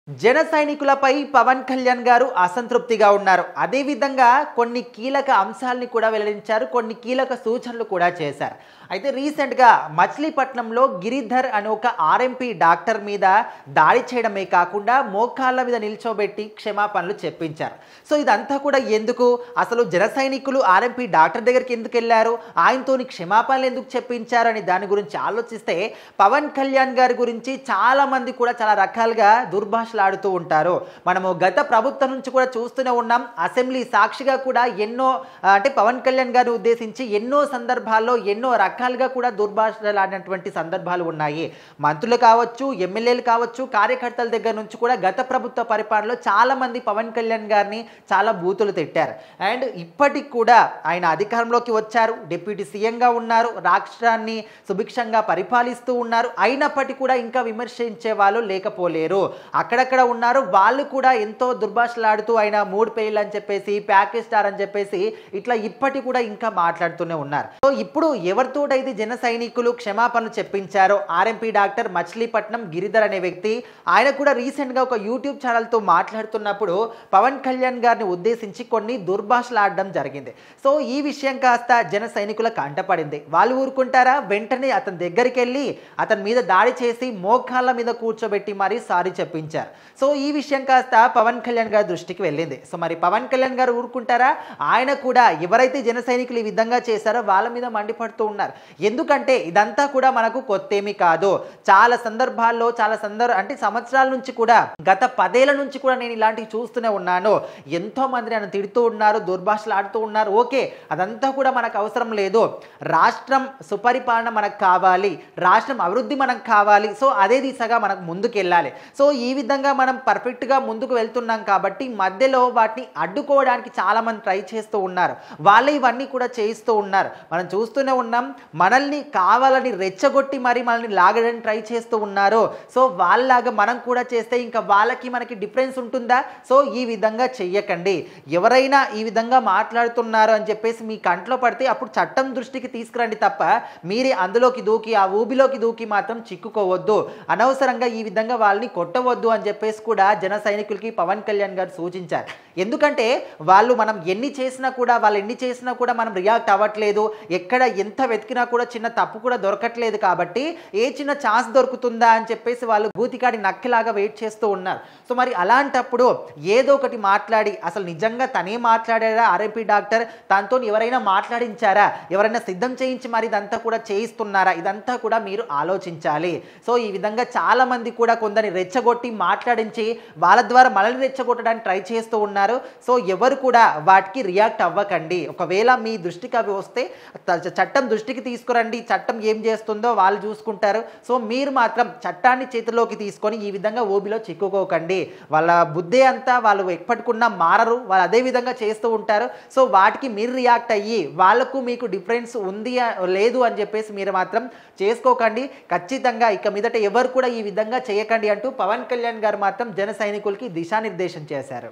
జన సైనికులపై పవన్ కళ్యాణ్ గారు అసంతృప్తిగా ఉన్నారు. అదే విధంగా కొన్ని కీలక అంశాలను కూడా వెల్లడించారు. కొన్ని కీలక సూచనలు కూడా చేశారు. అయితే రీసెంట్‌గా మచిలీపట్నంలో గిరిధర్ అనే ఒక ఆర్ఎంపీ డాక్టర్ మీద దాడి చేయడమే కాకుండా మోకాళ్ళ మీద నిల్చోబెట్టి క్షమాపణలు చెప్పించారు. సో ఇదంతా కూడా ఎందుకు? అసలు జన సైనికులు ఆర్ఎంపీ డాక్టర్ దగ్గరికి ఎందుకెళ్లారు? ఆయనతోని క్షమాపణలు ఎందుకు చెప్పించారు అనే దాని గురించి ఆలోచిస్తే పవన్ కళ్యాణ్ గారి గురించి చాలా మంది కూడా చాలా రకాలుగా దుర్భాషలాడుతూ ఉంటారు. మనము గత ప్రభుత్వం నుంచి కూడా చూస్తూనే ఉన్నాం. అసెంబ్లీ సాక్షిగా కూడా ఎన్నో అంటే పవన్ కళ్యాణ్ గారిని ఉద్దేశించి ఎన్నో సందర్భాల్లో ఎన్నో రకాలుగా కూడా దుర్భాషలాడినటువంటి సందర్భాలు ఉన్నాయి. మంత్రులు కావచ్చు, ఎమ్మెల్యేలు కావచ్చు, కార్యకర్తల దగ్గర నుంచి కూడా గత ప్రభుత్వ పరిపాలనలో చాలా మంది పవన్ కళ్యాణ్ గారిని చాలా బూతులు తిట్టారు. అండ్ ఇప్పటికి కూడా ఆయన అధికారంలోకి వచ్చారు, డిప్యూటీ సీఎంగా ఉన్నారు, రాష్ట్రాన్ని సుభిక్షంగా పరిపాలిస్తూ ఉన్నారు. అయినప్పటికీ కూడా ఇంకా విమర్శించే వాళ్ళు లేకపోలేరు. అక్కడక్కడ ఉన్నారు. వాళ్ళు కూడా ఎంతో దుర్భాషలాడుతూ ఆయన 3 పెళ్లి అని చెప్పేసి, ప్యాకేజ్ స్టార్ అని చెప్పేసి ఇట్లా ఇప్పటి కూడా ఇంకా మాట్లాడుతూనే ఉన్నారు. సో ఇప్పుడు ఎవరితోటైతే జన సైనికులు క్షమాపణలు చెప్పించారో ఆర్ఎంపీ డాక్టర్ మచిలీపట్నం గిరిధర్ అనే వ్యక్తి, ఆయన కూడా రీసెంట్గా ఒక యూట్యూబ్ ఛానల్తో మాట్లాడుతున్నప్పుడు పవన్ కళ్యాణ్ గారిని ఉద్దేశించి కొన్ని దుర్భాషలు ఆడడం జరిగింది. సో ఈ విషయం కాస్త జన సైనికులకు అంటపడింది. వాళ్ళు ఊరుకుంటారా? వెంటనే అతని దగ్గరికి వెళ్ళి అతని మీద దాడి చేసి మోకాళ్ళ మీద కూర్చోబెట్టి మరీ సారీ చెప్పించారు. సో ఈ విషయం కాస్త పవన్ కళ్యాణ్ గారి దృష్టికి వెళ్ళింది. సో మరి పవన్ కళ్యాణ్ గారు ఊరుకుంటారా? ఆయన కూడా ఎవరైతే జన సైనికులు ఈ విధంగా చేశారో వాళ్ళ మీద మండిపడుతూ ఉన్నారు. ఎందుకంటే ఇదంతా కూడా మనకు కొత్తేమీ కాదు. చాలా సందర్భాల్లో అంటే సంవత్సరాల నుంచి కూడా గత 10 ఏళ్ల నుంచి కూడా నేను ఇలాంటివి చూస్తూనే ఉన్నాను. ఎంతో మంది నన్ను తిడుతూ ఉన్నారు, దుర్భాషలు ఆడుతూ ఉన్నారు. ఓకే, అదంతా కూడా మనకు అవసరం లేదు. రాష్ట్రం సుపరిపాలన మనకు కావాలి, రాష్ట్రం అభివృద్ధి మనకు కావాలి. సో అదే దిశగా మనకు ముందుకెళ్ళాలి. సో ఈ విధంగా మనం పర్ఫెక్ట్గా ముందుకు వెళ్తున్నాం కాబట్టి మధ్యలో వాటిని అడ్డుకోవడానికి చాలా మంది ట్రై చేస్తూ ఉన్నారు. వాళ్ళే ఇవన్నీ కూడా చేయిస్తూ ఉన్నారు. మనం చూస్తూనే ఉన్నాం. మనల్ని కావాలని రెచ్చగొట్టి మరి మనల్ని లాగడానికి ట్రై చేస్తూ ఉన్నారు. సో వాళ్ళలాగా మనం కూడా చేస్తే ఇంకా వాళ్ళకి మనకి డిఫరెన్స్ ఉంటుందా? సో ఈ విధంగా చెయ్యకండి. ఎవరైనా ఈ విధంగా మాట్లాడుతున్నారు అని చెప్పేసి మీ కంట్లో పడితే అప్పుడు చట్టం దృష్టికి తీసుకురండి తప్ప మీరే అందులోకి దూకి ఆ ఊబిలోకి దూకి మాత్రం చిక్కుకోవద్దు. అనవసరంగా ఈ విధంగా వాళ్ళని కొట్టవద్దు అని చెప్పేసి కూడా జన సైనికులకి పవన్ కళ్యాణ్ గారు సూచించారు. ఎందుకంటే మనం ఎన్ని చేసినా కూడా మనం రియాక్ట్ అవ్వట్లేదు. ఎక్కడ ఎంత వెతికినా కూడా చిన్న తప్పు కూడా దొరకట్లేదు. కాబట్టి ఏ చిన్న ఛాన్స్ దొరుకుతుందా అని చెప్పేసి వాళ్ళు గూతికాడి నక్కిలాగా వెయిట్ చేస్తూ ఉన్నారు. సో మరి అలాంటప్పుడు ఏదో ఒకటి మాట్లాడి, అసలు నిజంగా తనే మాట్లాడారా ఆర్ఎంపీ డాక్టర్? తనతో ఎవరైనా మాట్లాడించారా? ఎవరైనా సిద్ధం చేయించి మరి ఇదంతా కూడా చేయిస్తున్నారా? ఇదంతా కూడా మీరు ఆలోచించాలి. సో ఈ విధంగా చాలా మంది కూడా కొందరిని రెచ్చగొట్టి మాట్లాడించి వాళ్ళ ద్వారా మనల్ని రెచ్చగొట్టడానికి ట్రై చేస్తూ ఉన్నారు. సో ఎవరు కూడా వాటికి రియాక్ట్ అవ్వకండి. ఒకవేళ మీ దృష్టికి అవి వస్తే చట్టం దృష్టికి తీసుకురండి. చట్టం ఏం చేస్తుందో వాళ్ళు చూసుకుంటారు. సో మీరు మాత్రం చట్టాన్ని చేతిలోకి తీసుకొని ఈ విధంగా ఊబిలో చిక్కుకోకండి. వాళ్ళ బుద్ధి అంతా వాళ్ళు ఎప్పటికున్నా మారరు. వాళ్ళు అదే విధంగా చేస్తూ ఉంటారు. సో వాటికి మీరు రియాక్ట్ అయ్యి వాళ్ళకు మీకు డిఫరెన్స్ ఉంది లేదు అని చెప్పేసి మీరు మాత్రం చేసుకోకండి. ఖచ్చితంగా ఇక మీదట ఎవరు కూడా ఈ విధంగా చేయకండి అంటూ పవన్ కళ్యాణ్ గారు మాత్రం జన సైనికులకి దిశానిర్దేశం చేశారు.